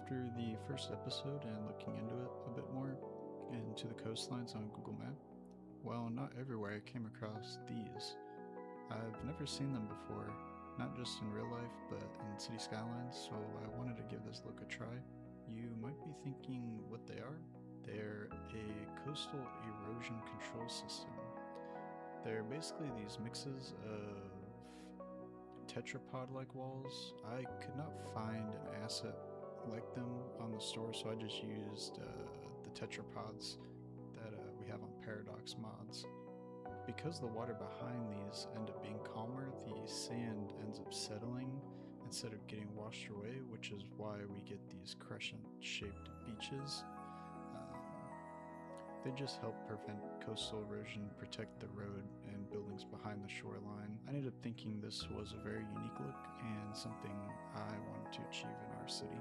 after the first episode and looking into it a bit more, into the coastlines on Google Map, well, not everywhere I came across these. I've never seen them before, not just in real life, but in City Skylines, so I wanted to give this look a try. You might be thinking what they are. They're a coastal erosion control system. They're basically these mixes of tetrapod-like walls. I could not find an asset like them on the store, so I just used the tetrapods that we have on Paradox mods. Because the water behind these end up being calmer, the sand ends up settling instead of getting washed away, which is why we get these crescent-shaped beaches. They just help prevent coastal erosion, protect the road and buildings behind the shoreline. I ended up thinking this was a very unique look and something I wanted to achieve in our city.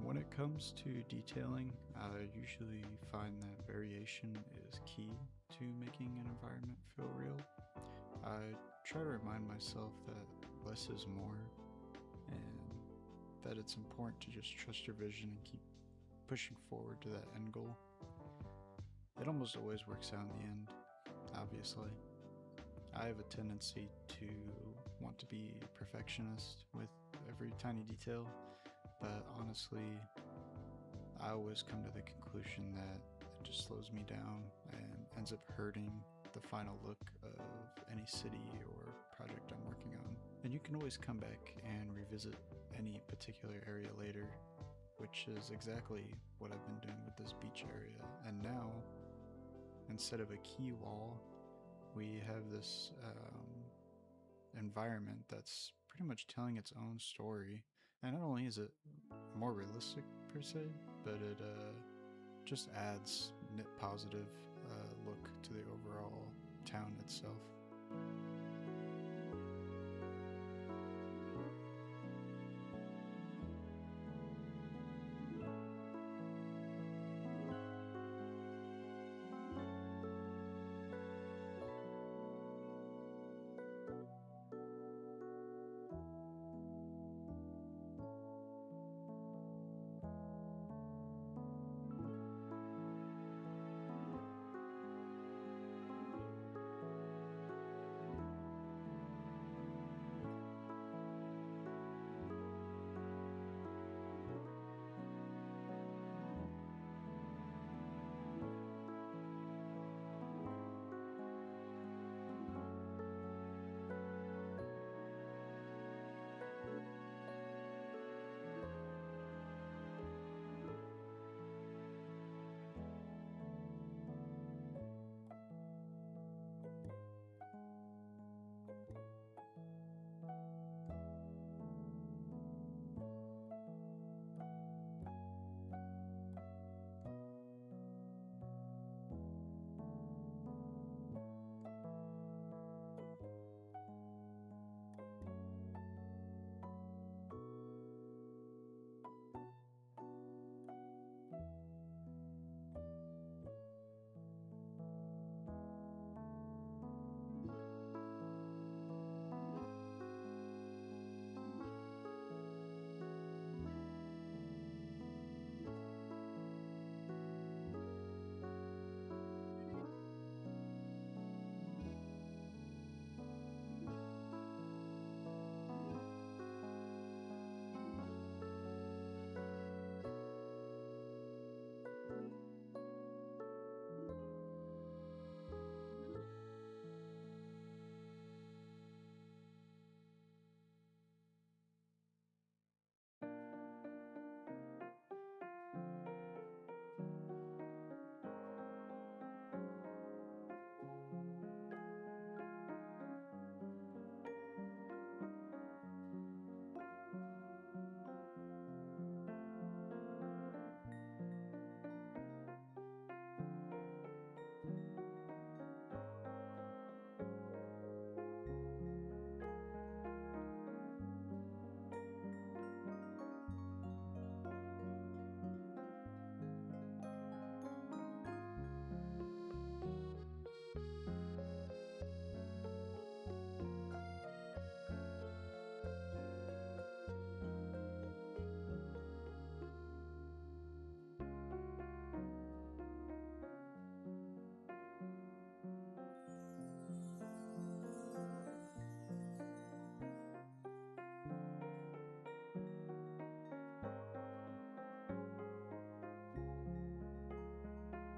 When it comes to detailing, I usually find that variation is key to making an environment feel real. I try to remind myself that less is more and that it's important to just trust your vision and keep pushing forward to that end goal. It almost always works out in the end, obviously. I have a tendency to want to be a perfectionist with every tiny detail, but honestly, I always come to the conclusion that it just slows me down and ends up hurting the final look of any city or project I'm working on. And you can always come back and revisit any particular area later, which is exactly what I've been doing with this beach area. And now, instead of a key wall, we have this environment that's pretty much telling its own story. And not only is it more realistic per se, but it just adds net positive look to the overall town itself.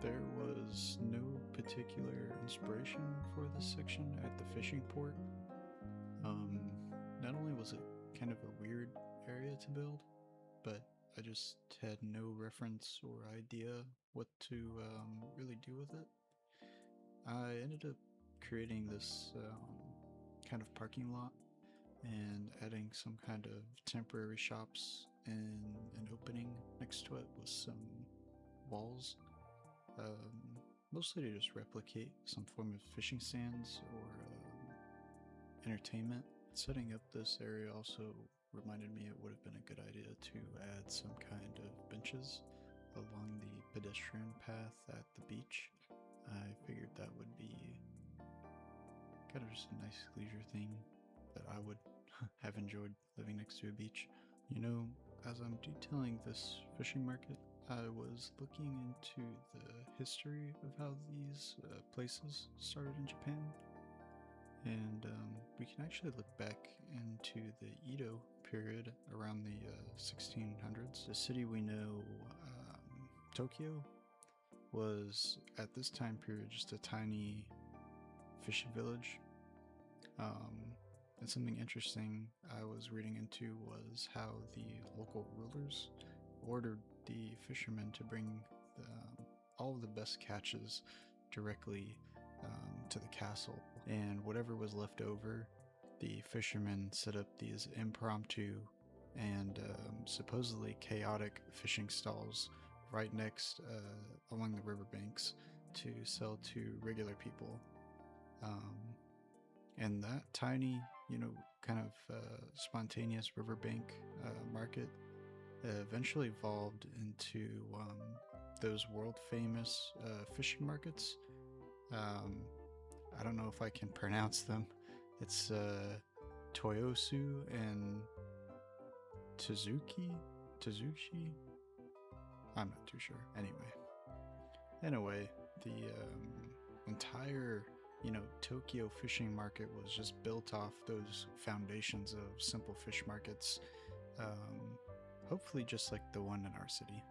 There was no particular inspiration for this section at the fishing port. Um, Not only was it kind of a weird area to build, but I just had no reference or idea what to really do with it. I ended up creating this kind of parking lot and adding some kind of temporary shops and an opening next to it with some walls, mostly to just replicate some form of fishing stands or entertainment. Setting up this area also reminded me it would have been a good idea to add some kind of benches along the pedestrian path at the beach. I figured that would be kind of just a nice leisure thing that I would have enjoyed living next to a beach. You know, as I'm detailing this fishing market, I was looking into the history of how these places started in Japan, and we can actually look back into the Edo period around the 1600s. The city we know, Tokyo, was at this time period just a tiny fishing village. And something interesting I was reading into was how the local rulers ordered the fishermen to bring all of the best catches directly to the castle, and whatever was left over, the fishermen set up these impromptu and supposedly chaotic fishing stalls right next along the riverbanks to sell to regular people. And that tiny, kind of spontaneous riverbank market eventually evolved into those world famous fishing markets. I don't know if I can pronounce them. It's Toyosu and Tazushi. I'm not too sure. Anyway, the entire Tokyo fishing market was just built off those foundations of simple fish markets. Hopefully, just like the one in our city.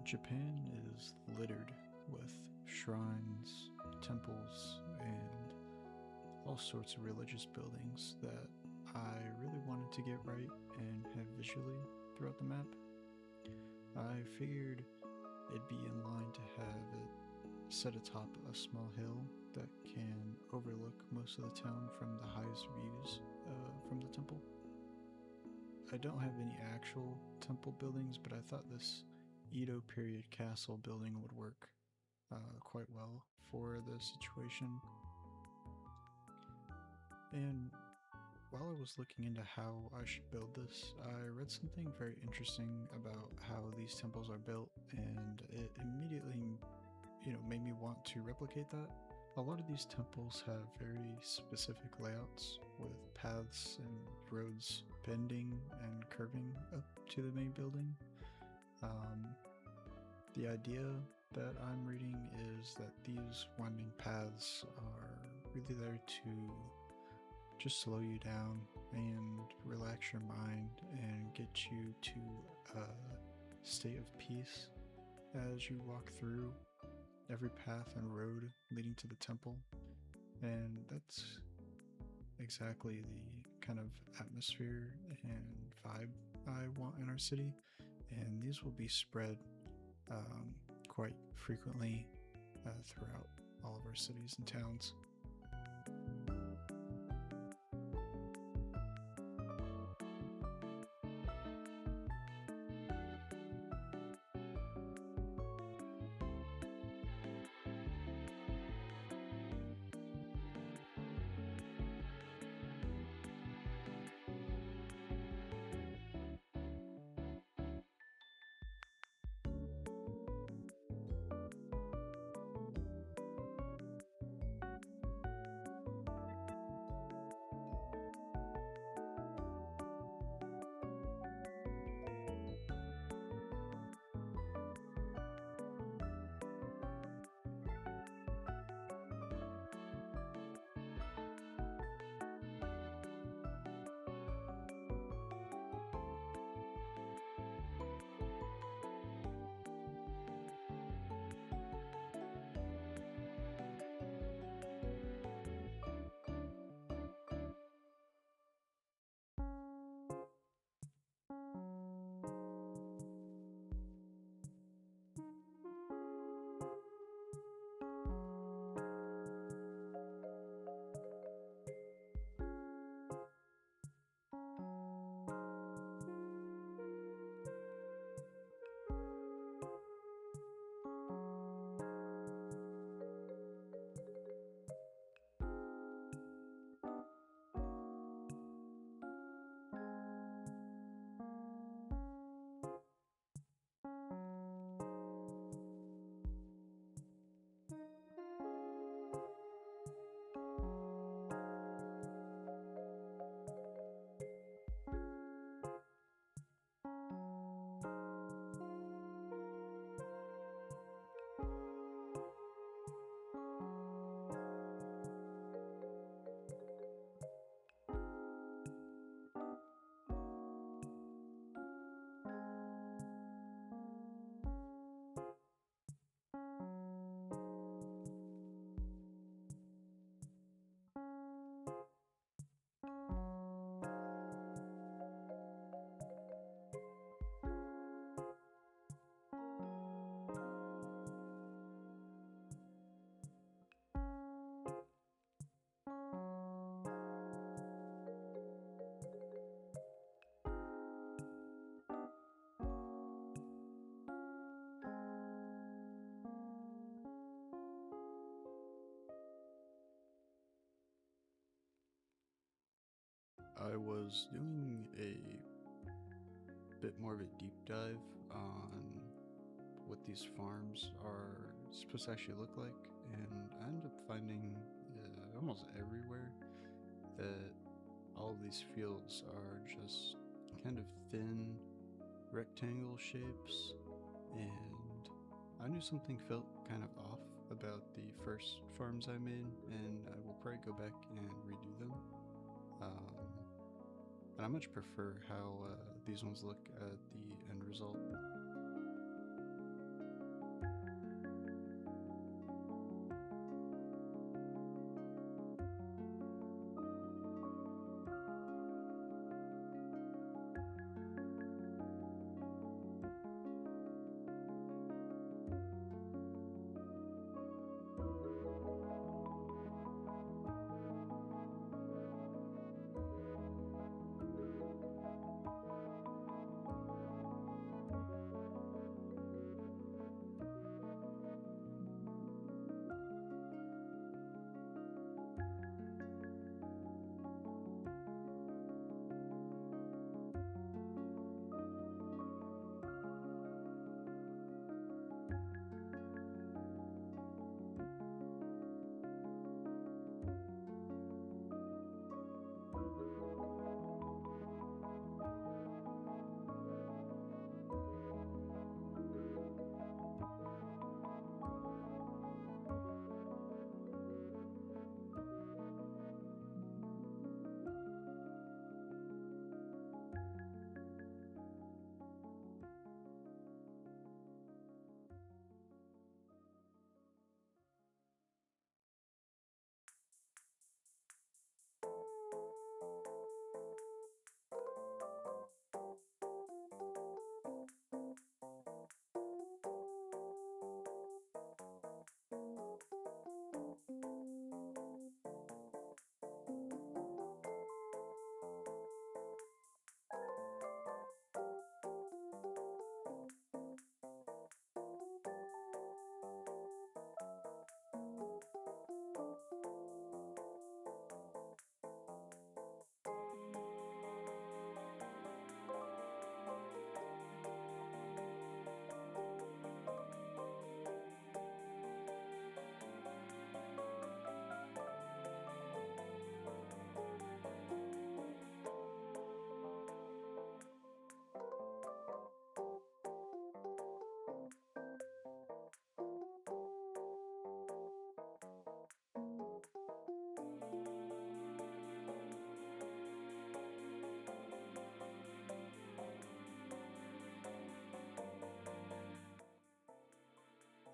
Japan is littered with shrines, temples, and all sorts of religious buildings that I really wanted to get right and have visually throughout the map. I figured it'd be in line to have it set atop a small hill that can overlook most of the town from the highest views from the temple. I don't have any actual temple buildings, but I thought this Edo period castle building would work quite well for the situation. And while I was looking into how I should build this, I read something very interesting about how these temples are built, and it immediately, made me want to replicate that. A lot of these temples have very specific layouts with paths and roads bending and curving up to the main building. The idea that I'm reading is that these winding paths are really there to just slow you down and relax your mind and get you to a state of peace as you walk through every path and road leading to the temple. And that's exactly the kind of atmosphere and vibe I want in our city. And these will be spread quite frequently throughout all of our cities and towns. I was doing a bit more of a deep dive on what these farms are supposed to actually look like, and I ended up finding almost everywhere that all of these fields are just kind of thin rectangle shapes, and I knew something felt kind of off about the first farms I made, and I will probably go back and redo them. And I much prefer how these ones look at the end result.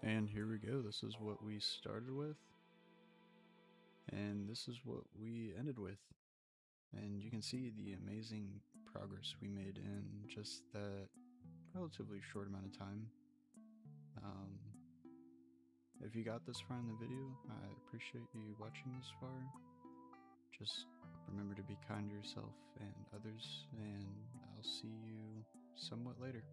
And here we go. This is what we started with, and this is what we ended with. And you can see the amazing progress we made in just that relatively short amount of time. Um, if you got this far in the video, I appreciate you watching this far. Just remember to be kind to yourself and others, and I'll see you somewhat later.